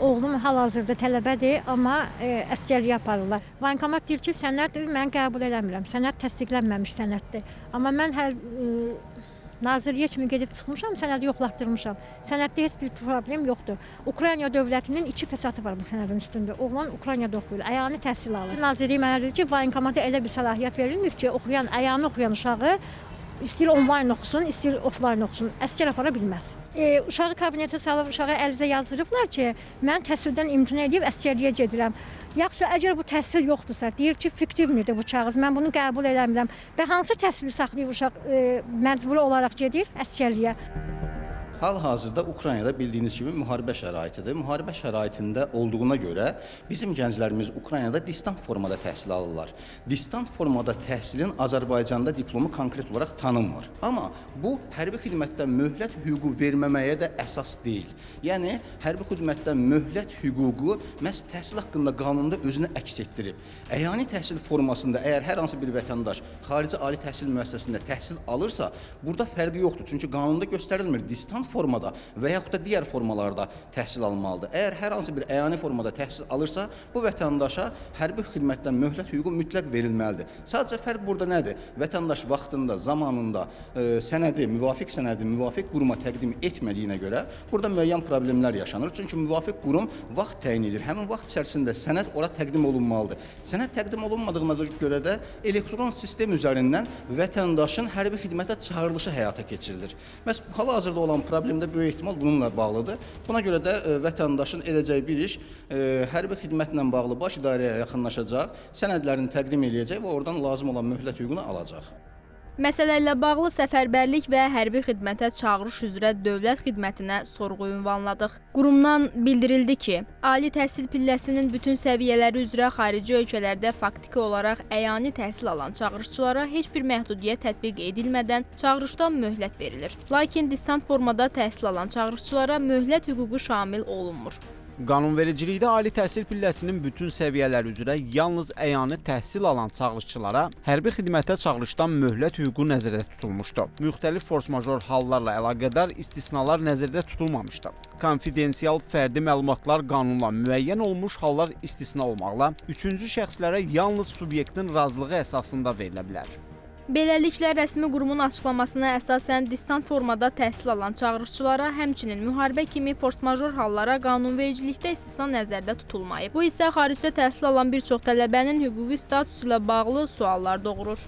Oğlum hal-hazırda tələbədir, amma əsgərliyə aparırlar. Voyinkomat deyir ki, sənəd mən qəbul eləmirəm. Sənəd təsdiqlənməmiş sənəddir. Amma mən Nazirliyə kimi gedib çıxmışam, sənədi yoxlatdırmışam. Sənəddə heç bir problem yoxdur. Ukrayna dövlətinin 2 pesatı var bu sənədin üstündə. Oğlan Ukraynada oxuyur, əyani təhsil alır. Nazirlik mənə dedi ki, voyinkomata elə bir səlahiyyət verilmir ki, əyani oxuyan uşağı İstəyir online oxusun, istəyir offline oxusun, əsgər apara bilməz. Uşağı kabinetə salıb, uşağı ərizə yazdırıblar ki, mən təhsildən imtina edib əsgərliyə gedirəm. Yaxşı, əgər bu təhsil yoxdursa, deyir ki, fiktivnidir bu kağız, mən bunu qəbul eləmirəm. Və hansı təhsili saxlayıb uşaq məcburi olaraq gedir əsgərliyə? Hal-hazırda Ukraynada bildiyiniz kimi müharibə şəraitidir. Müharibə şəraitində olduğuna görə bizim gənclərimiz Ukraynada distant formada təhsil alırlar. Distant formada təhsilin Azərbaycanda diplomu konkret olaraq tanınmır. Amma bu hərbi xidmətdən möhlət hüququ verməməyə də əsas deyil. Yəni hərbi xidmətdən möhlət hüququ məhz təhsil haqqında qanunda özünü əks etdirib. Əyani təhsil formasında əgər hər hansı bir vətəndaş xarici ali təhsil müəssisəsində təhsil alırsa, burada fərqi yoxdur. Çünki qanunda göstərilmir distant formada və yaxud da digər formalarda təhsil almalıdır. Əgər hər hansı bir əyani formada təhsil alırsa, bu vətəndaşa hərbi xidmətdən möhlət hüququ mütləq verilməlidir. Sadəcə fərq burada nədir? Vətəndaş vaxtında, zamanında müvafiq sənədi müvafiq quruma təqdim etmədiyinə görə burada müəyyən problemlər yaşanır. Çünki müvafiq qurum vaxt təyin edir. Həmin vaxt içərisində sənəd ora təqdim olunmalıdır. Sənəd təqdim olunmadığına görə də elektron sistem üzərindən vətəndaşın hərbi xidmətə çağırılışı həyata keçirilir. Məhz hal-hazırda olan problemdə böyük ehtimal bununla bağlıdır. Buna görə də vətəndaşın edəcəyi bir iş hərbi xidmətlə bağlı baş idarəyə yaxınlaşacaq, sənədlərini təqdim edəcək və oradan lazım olan möhlət hüququnu alacaq. Məsələ ilə bağlı səfərbərlik və hərbi xidmətə çağırış üzrə dövlət xidmətinə sorğu ünvanladıq. Qurumdan bildirildi ki, ali təhsil pilləsinin bütün səviyyələri üzrə xarici ölkələrdə faktiki olaraq əyani təhsil alan çağırışçılara heç bir məhdudiyyət tətbiq edilmədən çağırışdan möhlət verilir. Lakin distant formada təhsil alan çağırışçılara möhlət hüququ şamil olunmur. Qanunvericilikdə ali təhsil pilləsinin bütün səviyyələri üzrə yalnız əyani təhsil alan çağırışçılara hərbi xidmətə çağırışdan möhlət hüququ nəzərdə tutulmuşdu. Müxtəlif force-major hallarla əlaqədar istisnalar nəzərdə tutulmamışdı. Konfidensial fərdi məlumatlar qanunla müəyyən olmuş hallar istisna olmaqla, üçüncü şəxslərə yalnız subyektin razılığı əsasında verilə bilər. Beləliklə, rəsmi qurumun açıqlamasına əsasən distant formada təhsil alan çağırışçılara, həmçinin müharibə kimi force-major hallara qanunvericilikdə istisna nəzərdə tutulmayıb. Bu isə xaricdə təhsil alan bir çox tələbənin hüquqi statusu ilə bağlı suallar doğurur.